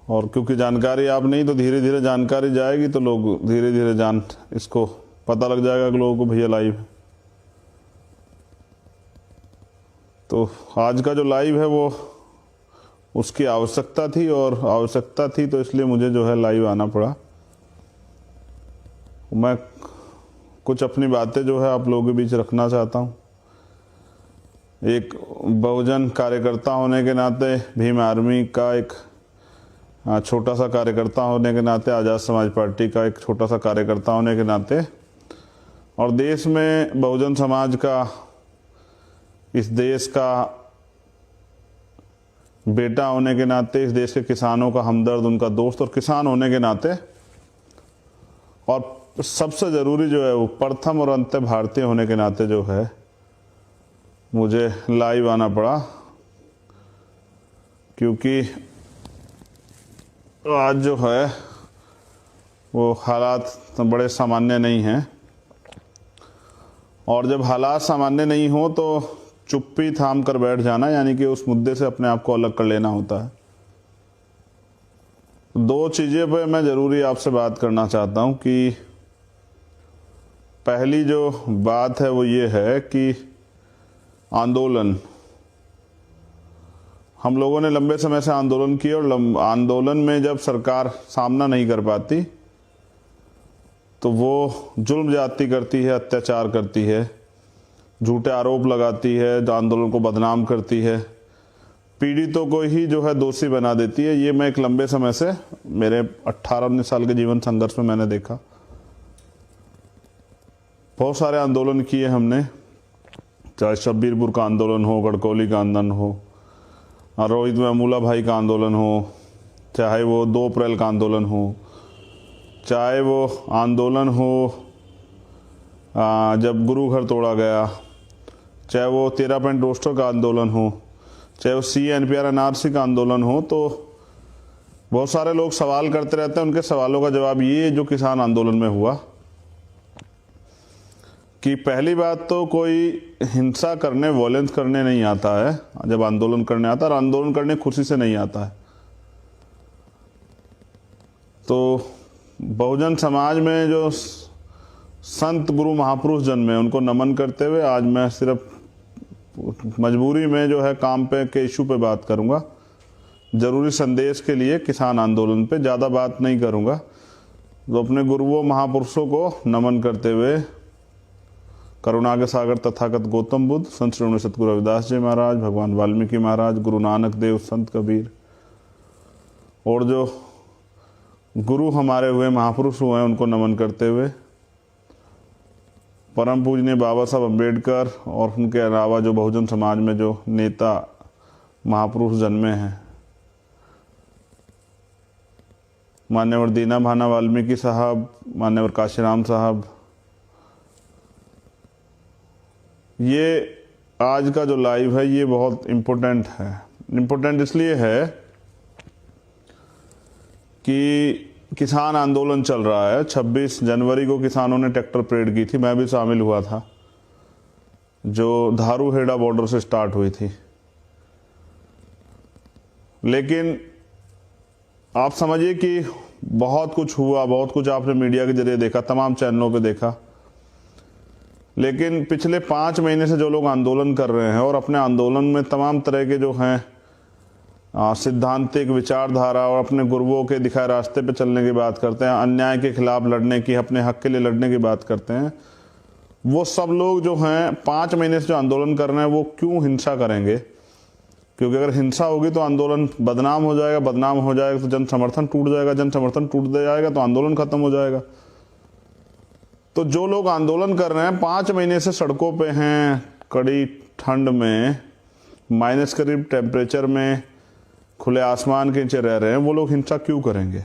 और क्योंकि जानकारी आप नहीं तो धीरे धीरे जानकारी जाएगी, तो लोग धीरे धीरे इसको पता लग जाएगा कि लोगों को भैया लाइव है। तो आज का जो लाइव है वो उसकी आवश्यकता थी, और आवश्यकता थी तो इसलिए मुझे जो है लाइव आना पड़ा। मैं कुछ अपनी बातें जो है आप लोगों के बीच रखना चाहता हूँ। एक बहुजन कार्यकर्ता होने के नाते, भीम आर्मी का एक छोटा सा कार्यकर्ता होने के नाते, आज़ाद समाज पार्टी का एक छोटा सा कार्यकर्ता होने के नाते, और देश में बहुजन समाज का, इस देश का बेटा होने के नाते, इस देश के किसानों का हमदर्द, उनका दोस्त और किसान होने के नाते, और सबसे ज़रूरी जो है वो प्रथम और अंत भारतीय होने के नाते जो है मुझे लाइव आना पड़ा। क्योंकि आज जो है वो हालात बड़े सामान्य नहीं हैं, और जब हालात सामान्य नहीं हो तो चुप्पी थाम कर बैठ जाना, यानी कि उस मुद्दे से अपने आप को अलग कर लेना होता है। दो चीज़ें पे मैं ज़रूरी आपसे बात करना चाहता हूँ कि पहली जो बात है वो ये है कि आंदोलन, हम लोगों ने लंबे समय से आंदोलन किया, और आंदोलन में जब सरकार सामना नहीं कर पाती तो वो जुल्म ज्यादती करती है, अत्याचार करती है, झूठे आरोप लगाती है, आंदोलन को बदनाम करती है, पीड़ितों को ही जो है दोषी बना देती है। ये मैं एक लंबे समय से, मेरे 18-19 साल के जीवन संघर्ष में मैंने देखा। बहुत सारे आंदोलन किए हमने, चाहे शब्बीरपुर का आंदोलन हो, गढ़कौली का आंदोलन हो, रोहित महमूला भाई का आंदोलन हो, चाहे वो 2 अप्रैल का आंदोलन हो, चाहे वो आंदोलन हो जब गुरु घर तोड़ा गया, चाहे वो 13 पॉइंट रोस्टर का आंदोलन हो, चाहे वो CA-NPR NRC का आंदोलन हो। तो बहुत सारे लोग सवाल करते रहते हैं, उनके सवालों का जवाब ये जो किसान आंदोलन में हुआ कि पहली बात तो कोई हिंसा करने, वॉयलेंस करने नहीं आता है जब आंदोलन करने आता है, और आंदोलन करने खुशी से नहीं आता है। तो बहुजन समाज में जो संत गुरु महापुरुष जन्मे, उनको नमन करते हुए आज मैं सिर्फ मजबूरी में जो है काम पे के इशू पे बात करूंगा। जरूरी संदेश के लिए किसान आंदोलन पे ज़्यादा बात नहीं करूंगा। तो अपने गुरुओं महापुरुषों को नमन करते हुए, करुणा के सागर तथागत गौतम बुद्ध, संत श्री सतगुरु रविदास जी महाराज, भगवान वाल्मीकि महाराज, गुरु नानक देव, संत कबीर, और जो गुरु हमारे हुए, महापुरुष हुए हैं, उनको नमन करते हुए परम पूजनीय बाबा साहब अम्बेडकर और उनके अलावा जो बहुजन समाज में जो नेता महापुरुष जन्मे हैं, मान्यवर दीना भाना वाल्मीकि साहब, मान्यवर काशीराम साहब, ये आज का जो लाइव है ये बहुत इम्पोर्टेंट है। इम्पोर्टेंट इसलिए है कि किसान आंदोलन चल रहा है। 26 जनवरी को किसानों ने ट्रैक्टर परेड की थी, मैं भी शामिल हुआ था, जो धारूहेड़ा बॉर्डर से स्टार्ट हुई थी। लेकिन आप समझिए कि बहुत कुछ हुआ, बहुत कुछ आपने मीडिया के जरिए देखा, तमाम चैनलों पे देखा। लेकिन पिछले 5 महीने से जो लोग आंदोलन कर रहे हैं और अपने आंदोलन में तमाम तरह के जो हैं सिद्धांतिक विचारधारा और अपने गुरुओं के दिखाए रास्ते पे चलने की बात करते हैं, अन्याय के खिलाफ लड़ने की, अपने हक के लिए लड़ने की बात करते हैं, वो सब लोग जो हैं 5 महीने से जो आंदोलन कर रहे हैं वो क्यों हिंसा करेंगे? क्योंकि अगर हिंसा होगी तो आंदोलन बदनाम हो जाएगा, बदनाम हो जाएगा तो जन समर्थन टूट जाएगा, जन समर्थन टूट जाएगा तो आंदोलन खत्म हो जाएगा। तो जो लोग आंदोलन कर रहे हैं 5 महीने से सड़कों पे हैं, कड़ी ठंड में, माइनस करीब टेम्परेचर में, खुले आसमान के नीचे रह रहे हैं, वो लोग हिंसा क्यों करेंगे?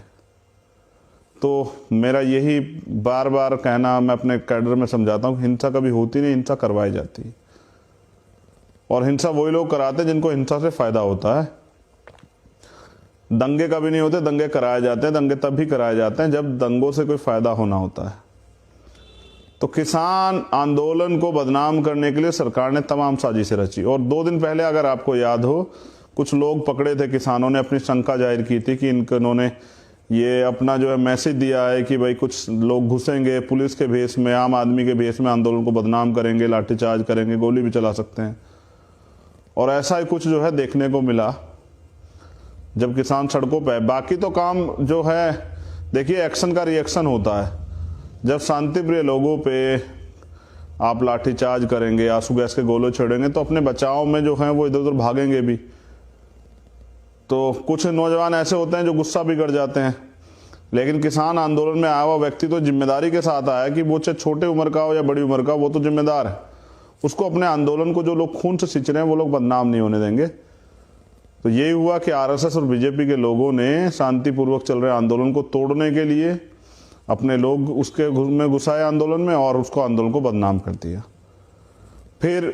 तो मेरा यही बार बार कहना, मैं अपने कैडर में समझाता हूँ, हिंसा कभी होती नहीं, हिंसा करवाई जाती है। और हिंसा वही लोग कराते हैं जिनको हिंसा से फायदा होता है। दंगे कभी नहीं होते, दंगे कराए जाते हैं। दंगे तब भी कराए जाते हैं जब दंगों से कोई फायदा होना होता है। तो किसान आंदोलन को बदनाम करने के लिए सरकार ने तमाम साजिशें रची। और 2 दिन पहले अगर आपको याद हो, कुछ लोग पकड़े थे, किसानों ने अपनी शंका जाहिर की थी कि इन्होंने ये अपना जो है मैसेज दिया है कि भाई कुछ लोग घुसेंगे पुलिस के भेष में, आम आदमी के भेष में, आंदोलन को बदनाम करेंगे, लाठीचार्ज करेंगे, गोली भी चला सकते हैं। और ऐसा ही कुछ जो है देखने को मिला जब किसान सड़कों पर। बाकी तो काम जो है, देखिए, एक्शन का रिएक्शन होता है। जब शांति प्रिय लोगों पे आप लाठीचार्ज करेंगे, आंसू गैस के गोले छोड़ेंगे, तो अपने बचाव में जो है वो इधर उधर भागेंगे भी। तो कुछ नौजवान ऐसे होते हैं जो गुस्सा भी कर जाते हैं। लेकिन किसान आंदोलन में आया हुआ व्यक्ति तो जिम्मेदारी के साथ आया कि वो चाहे छोटे उम्र का हो या बड़ी उम्र का, वो तो जिम्मेदार है। उसको अपने आंदोलन को जो लोग खून से सींच रहे हैं वो लोग बदनाम नहीं होने देंगे। तो यही हुआ कि आरएसएस और बीजेपी के लोगों ने शांतिपूर्वक चल रहे आंदोलन को तोड़ने के लिए अपने लोग उसके में घुसाए आंदोलन में और उसको आंदोलन को बदनाम कर दिया। फिर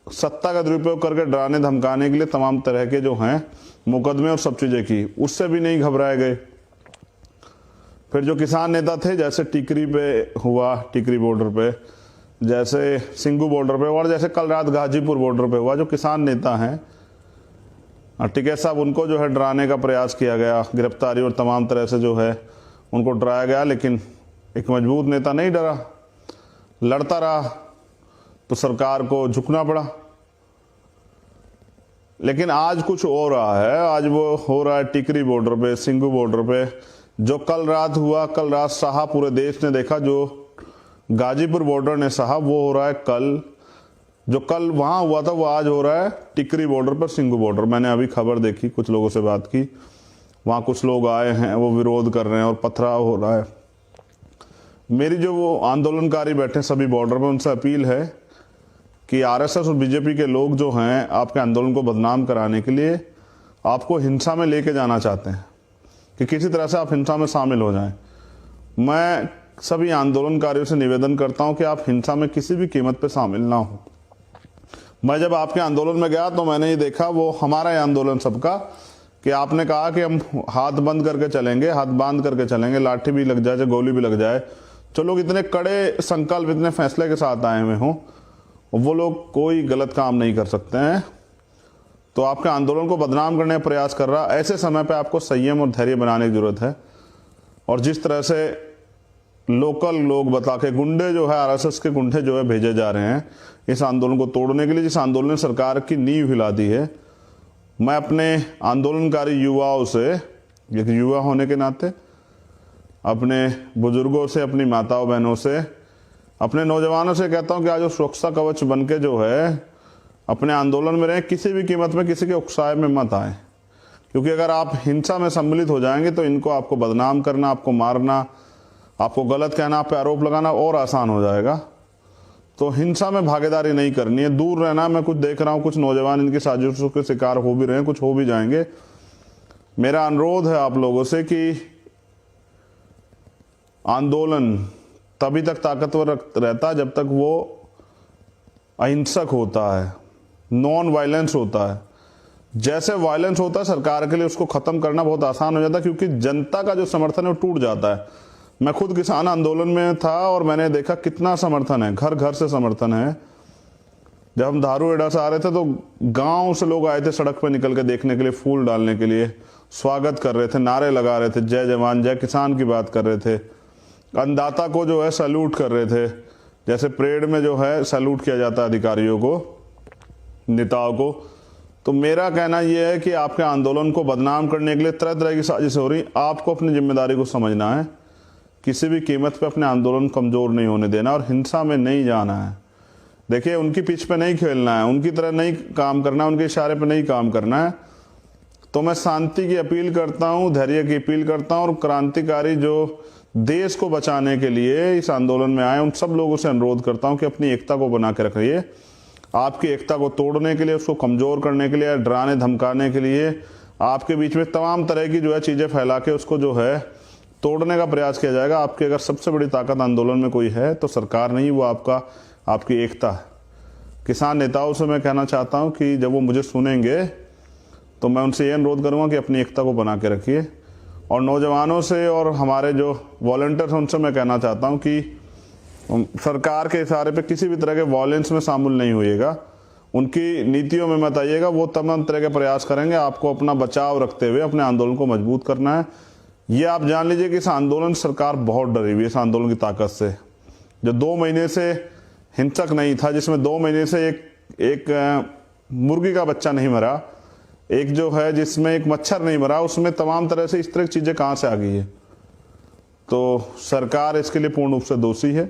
सत्ता का दुरुपयोग करके डराने धमकाने के लिए तमाम तरह के जो हैं मुकदमे और सब चीजें की, उससे भी नहीं घबराए गए। फिर जो किसान नेता थे, जैसे टिकरी पे हुआ, टिकरी बॉर्डर पे, जैसे सिंगू बॉर्डर पे, और जैसे कल रात गाजीपुर बॉर्डर पे हुआ, जो किसान नेता हैं टिकैत साहब, उनको जो है डराने का प्रयास किया गया, गिरफ्तारी और तमाम तरह से जो है उनको डराया गया। लेकिन एक मजबूत नेता नहीं डरा, लड़ता रहा, तो सरकार को झुकना पड़ा। लेकिन आज कुछ हो रहा है, आज वो हो रहा है टिकरी बॉर्डर पे, सिंगू बॉर्डर पे। जो कल रात हुआ, कल रात सहा, पूरे देश ने देखा, जो गाजीपुर बॉर्डर ने सहा, वो हो रहा है कल। जो कल वहां हुआ था वो आज हो रहा है टिकरी बॉर्डर पर, सिंगू बॉर्डर। मैंने अभी खबर देखी, कुछ लोगों से बात की, वहां कुछ लोग आए हैं, वो विरोध कर रहे हैं और पथराव हो रहा है। मेरी जो वो आंदोलनकारी बैठे सभी बॉर्डर पर, उनसे अपील है कि आरएसएस और बीजेपी के लोग जो हैं आपके आंदोलन को बदनाम कराने के लिए आपको हिंसा में लेके जाना चाहते हैं कि किसी तरह से आप हिंसा में शामिल हो जाएं। मैं सभी आंदोलनकारियों से निवेदन करता हूं कि आप हिंसा में किसी भी कीमत पे शामिल ना हो। मैं जब आपके आंदोलन में गया तो मैंने ये देखा, वो हमारा ये आंदोलन सबका, कि आपने कहा कि हम हाथ बंद करके चलेंगे, हाथ बांध करके चलेंगे, लाठी भी लग जाए, गोली भी लग जाए। जो लोग इतने कड़े संकल्प, इतने फैसले के साथ आए हुए हों, वो लोग कोई गलत काम नहीं कर सकते हैं। तो आपके आंदोलन को बदनाम करने का प्रयास कर रहा, ऐसे समय पे आपको संयम और धैर्य बनाने की जरूरत है। और जिस तरह से लोकल लोग बता के, गुंडे जो है, आरएसएस के गुंडे जो है भेजे जा रहे हैं इस आंदोलन को तोड़ने के लिए, जिस आंदोलन ने सरकार की नींव हिला दी है, मैं अपने आंदोलनकारी युवाओं से, एक युवा होने के नाते, अपने बुजुर्गों से, अपनी माताओं बहनों से, अपने नौजवानों से कहता हूं कि आज वो सुरक्षा कवच बन के जो है अपने आंदोलन में रहें। किसी भी कीमत में किसी के उकसाए में मत आए, क्योंकि अगर आप हिंसा में सम्मिलित हो जाएंगे तो इनको आपको बदनाम करना, आपको मारना, आपको गलत कहना, आप पे आरोप लगाना और आसान हो जाएगा। तो हिंसा में भागीदारी नहीं करनी है, दूर रहना। मैं कुछ देख रहा हूं, कुछ नौजवान इनकी साजिशों के शिकार हो भी रहे हैं, कुछ हो भी जाएंगे। मेरा अनुरोध है आप लोगों से कि आंदोलन तभी तक ताकतवर रहता जब तक वो अहिंसक होता है, नॉन वायलेंस होता है। जैसे वायलेंस होता है सरकार के लिए उसको खत्म करना बहुत आसान हो जाता है, क्योंकि जनता का जो समर्थन है वो टूट जाता है। मैं खुद किसान आंदोलन में था और मैंने देखा कितना समर्थन है, घर घर से समर्थन है। जब हम धारूहेड़ा से आ रहे थे तो गांव से लोग आए थे सड़क पर निकल के देखने के लिए, फूल डालने के लिए, स्वागत कर रहे थे, नारे लगा रहे थे, जय जवान जय किसान की बात कर रहे थे, अन्नदाता को जो है सैल्यूट कर रहे थे। जैसे परेड में जो है सैल्यूट किया जाता है अधिकारियों को, नेताओं को। तो मेरा कहना यह है कि आपके आंदोलन को बदनाम करने के लिए तरह तरह की साजिश हो रही। आपको अपनी जिम्मेदारी को समझना है, किसी भी कीमत पे अपने आंदोलन कमज़ोर नहीं होने देना और हिंसा में नहीं जाना है। देखिए, उनकी पिच पे नहीं खेलना है, उनकी तरह नहीं काम करना है, उनके इशारे पे नहीं काम करना है। तो मैं शांति की अपील करता हूँ, धैर्य की अपील करता हूँ और क्रांतिकारी जो देश को बचाने के लिए इस आंदोलन में आए उन सब लोगों से अनुरोध करता हूँ कि अपनी एकता को बना के रखिए। आपकी एकता को तोड़ने के लिए, उसको कमज़ोर करने के लिए, डराने धमकाने के लिए आपके बीच में तमाम तरह की जो है चीज़ें फैला के उसको जो है तोड़ने का प्रयास किया जाएगा। आपकी अगर सबसे बड़ी ताकत आंदोलन में कोई है तो सरकार नहीं, वो आपकी एकता है। किसान नेताओं से मैं कहना चाहता हूं कि जब वो मुझे सुनेंगे तो मैं उनसे ये अनुरोध करूंगा कि अपनी एकता को बना के रखिए। और नौजवानों से और हमारे जो वॉलंटियर्स हैं उनसे मैं कहना चाहता हूं कि सरकार के इशारे पे किसी भी तरह के वॉयलेंस में शामिल नहीं होइएगा, उनकी नीतियों में मत आइएगा। वो तमाम तरह के प्रयास करेंगे। आपको अपना बचाव रखते हुए अपने आंदोलन को मजबूत करना है। ये आप जान लीजिए कि इस आंदोलन सरकार बहुत डरी हुई है, इस आंदोलन की ताकत से। जो 2 महीने से हिंसक नहीं था, जिसमें 2 महीने से एक मुर्गी का बच्चा नहीं मरा, एक जो है जिसमें एक मच्छर नहीं मरा, उसमें तमाम तरह से इस तरह की चीज़ें कहाँ से आ गई है। तो सरकार इसके लिए पूर्ण रूप से दोषी है।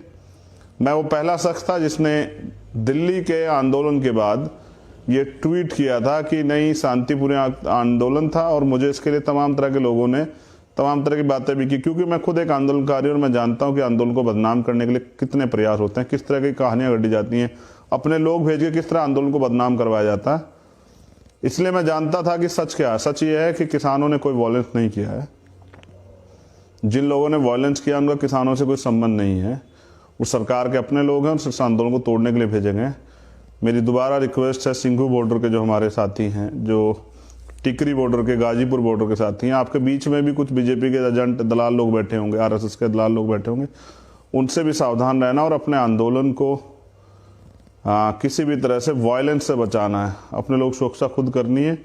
मैं वो पहला शख्स था जिसने दिल्ली के आंदोलन के बाद ये ट्वीट किया था कि नहीं, शांतिपूर्ण आंदोलन था और मुझे इसके लिए तमाम तरह के लोगों ने तमाम तरह की बातें भी की, क्योंकि मैं खुद एक आंदोलनकारी और मैं जानता हूं कि आंदोलन को बदनाम करने के लिए कितने प्रयास होते हैं, किस तरह की कहानियां घटी जाती हैं, अपने लोग भेज के किस तरह आंदोलन को बदनाम करवाया जाता है। इसलिए मैं जानता था कि सच क्या है। सच ये है कि किसानों ने कोई वॉयलेंस नहीं किया है। जिन लोगों ने वॉयलेंस किया उनका किसानों से कोई संबंध नहीं है, वो सरकार के अपने लोग हैं और इस आंदोलन को तोड़ने के लिए भेजे गए। मेरी दोबारा रिक्वेस्ट है, सिंघू बॉर्डर के जो हमारे साथी हैं, जो टिकरी बॉर्डर के, गाजीपुर बॉर्डर के साथी हैं, आपके बीच में भी कुछ बीजेपी के एजेंट दलाल लोग बैठे होंगे, आरएसएस के दलाल लोग बैठे होंगे, उनसे भी सावधान रहना और अपने आंदोलन को किसी भी तरह से वायलेंस से बचाना है। अपने लोग सुरक्षा खुद करनी है,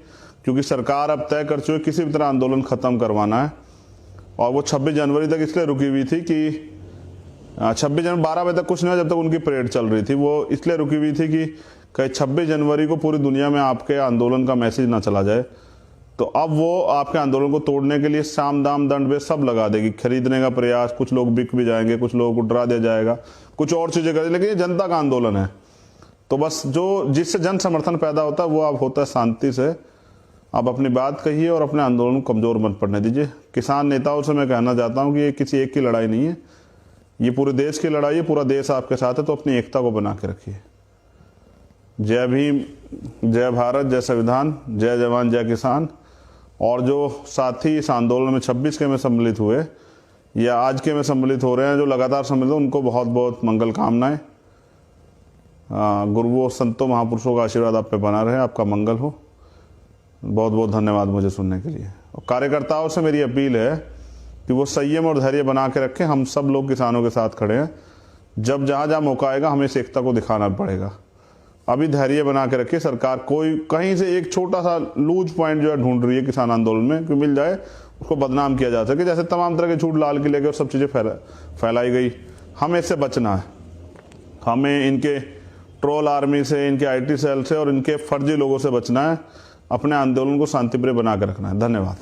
क्योंकि सरकार अब तय कर चुकी है किसी भी तरह आंदोलन खत्म करवाना है। और वो 26 जनवरी तक इसलिए रुकी हुई थी कि 26 जनवरी 12 बजे तक कुछ नहीं हुआ, जब तक उनकी परेड चल रही थी। वो इसलिए रुकी हुई थी कि कहीं 26 जनवरी को पूरी दुनिया में आपके आंदोलन का मैसेज ना चला जाए। तो अब वो आपके आंदोलन को तोड़ने के लिए साम दाम दंड वे सब लगा देगी, खरीदने का प्रयास, कुछ लोग बिक भी जाएंगे, कुछ लोगों को डरा दिया जाएगा, कुछ और चीजें करेंगे। लेकिन ये जनता का आंदोलन है, तो बस जो जिससे जन समर्थन पैदा होता है वो अब होता है शांति से। आप अपनी बात कहिए और अपने आंदोलन को कमजोर मत पड़ने दीजिए। किसान नेताओं से मैं कहना चाहता हूँ कि ये किसी एक की लड़ाई नहीं है, ये पूरे देश की लड़ाई है, पूरा देश आपके साथ है। तो अपनी एकता को बना के रखिए। जय भीम, जय भारत, जय संविधान, जय जवान जय किसान। और जो साथी इस आंदोलन में 26 के में सम्मिलित हुए या आज के में सम्मिलित हो रहे हैं, जो लगातार सम्मिलित, उनको बहुत बहुत मंगल कामनाएं। गुरुओं, संतों, महापुरुषों का आशीर्वाद आप पे बना रहे, आपका मंगल हो। बहुत बहुत धन्यवाद मुझे सुनने के लिए। और कार्यकर्ताओं से मेरी अपील है कि वो संयम और धैर्य बना के रखें। हम सब लोग किसानों के साथ खड़े हैं। जब जहाँ जहाँ मौका आएगा हमें इस एकता को दिखाना पड़ेगा। अभी धैर्य बना के रखिए। सरकार कोई कहीं से एक छोटा सा लूज पॉइंट जो है ढूंढ रही है किसान आंदोलन में कि मिल जाए, उसको बदनाम किया जा सके। जैसे तमाम तरह के झूठ लाल किले के और सब चीज़ें फैलाई गई। हमें इससे बचना है। हमें इनके ट्रोल आर्मी से, इनके IT सेल से और इनके फर्जी लोगों से बचना है। अपने आंदोलन को शांतिप्रिय बना के रखना है। धन्यवाद।